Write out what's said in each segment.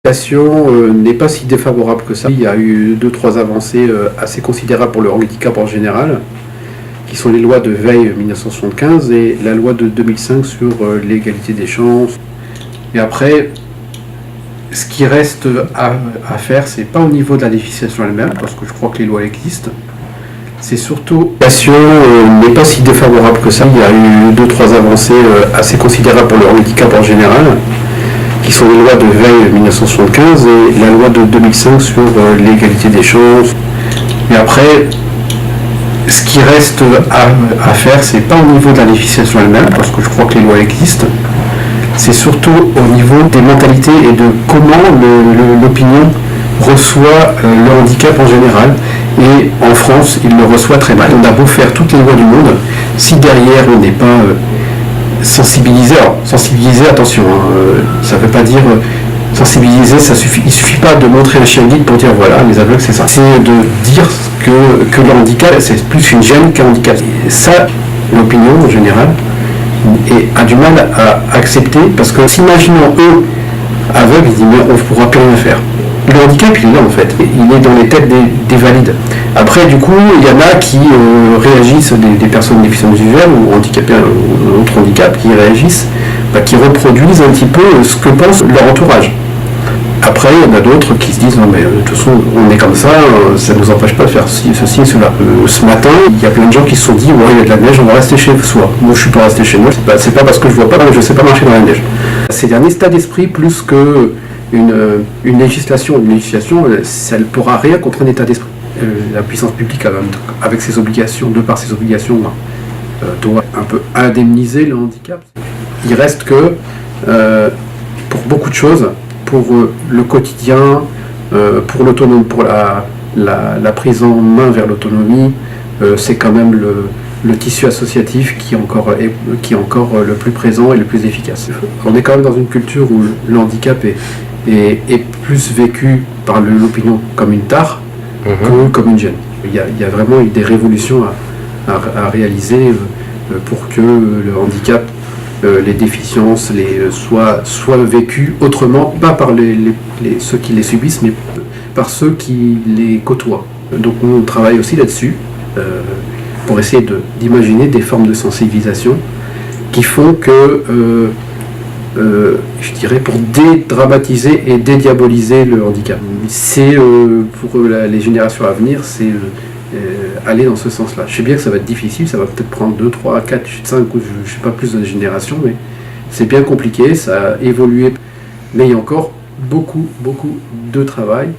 La situation n'est pas si défavorable que ça. Il y a eu 2-3 avancées assez considérables pour le handicap en général, qui sont les lois de Veil 1975 et la loi de 2005 sur l'égalité des chances. Et après, ce qui reste à faire, c'est pas au niveau de la législation elle-même, parce que je crois que les lois existent. C'est surtout la situation n'est pas si défavorable que ça. Il y a eu 2-3 avancées assez considérables pour le handicap en général, qui sont les lois de Veil 1975 et la loi de 2005 sur l'égalité des chances. Et après, ce qui reste à faire, c'est pas au niveau de la législation elle-même, parce que je crois que les lois existent. C'est surtout au niveau des mentalités et de comment l'opinion reçoit le handicap en général. Et en France, il le reçoit très mal. On a beau faire toutes les lois du monde, si derrière on n'est pas sensibilisé, alors sensibiliser, attention, ça ne veut pas dire sensibiliser, il ne suffit pas de montrer un chien guide pour dire voilà, les aveugles c'est ça. C'est de dire que le handicap c'est plus une gêne qu'un handicap. Et ça, l'opinion en général a du mal à accepter, parce que s'imaginant eux aveugles, ils disent mais on ne pourra plus rien faire. Le handicap, il est là en fait, il est dans les têtes des valides. Après, du coup, il y en a qui réagissent, des personnes déficientes visuelles ou handicapées ou autres handicaps, qui réagissent, qui reproduisent un petit peu ce que pense leur entourage. Après, il y en a d'autres qui se disent non mais de toute façon, on est comme ça ne nous empêche pas de faire ceci et cela. Ce matin, il y a plein de gens qui se sont dit ouais, il y a de la neige, on va rester chez soi. Moi, je suis pas resté chez moi, c'est pas parce que je vois pas, mais je sais pas marcher dans la neige. C'est un état d'esprit plus que une législation, ça ne pourra rien contre un état d'esprit. La puissance publique, avec ses obligations, de par ses obligations, doit un peu indemniser le handicap. Il reste que, pour beaucoup de choses, pour le quotidien, pour l'autonomie, pour la prise en main vers l'autonomie, c'est quand même le tissu associatif qui est encore le plus présent et le plus efficace. On est quand même dans une culture où le handicap est plus vécu par l'opinion comme une tare que comme une gêne. Il y a vraiment des révolutions à réaliser pour que le handicap, les déficiences soient vécues autrement, pas par ceux qui les subissent, mais par ceux qui les côtoient. Donc on travaille aussi là-dessus pour essayer d'imaginer des formes de sensibilisation qui font que je dirais pour dédramatiser et dédiaboliser le handicap. C'est pour les générations à venir, c'est aller dans ce sens-là. Je sais bien que ça va être difficile, ça va peut-être prendre 2, 3, 4, 5 ou je ne sais pas plus de générations, mais c'est bien compliqué, ça a évolué, mais il y a encore beaucoup de travail,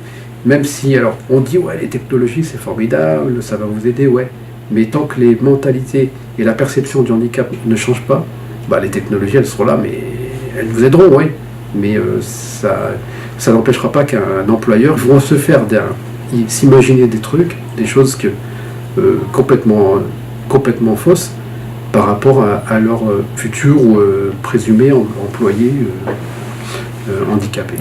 même si, alors on dit ouais, les technologies c'est formidable, ça va vous aider, ouais, mais tant que les mentalités et la perception du handicap ne changent pas, les technologies elles seront là, mais elles vous aideront, oui, mais ça n'empêchera pas qu'un employeur vont se faire s'imaginer des trucs, des choses complètement fausses par rapport à leur futur ou présumé employé handicapé.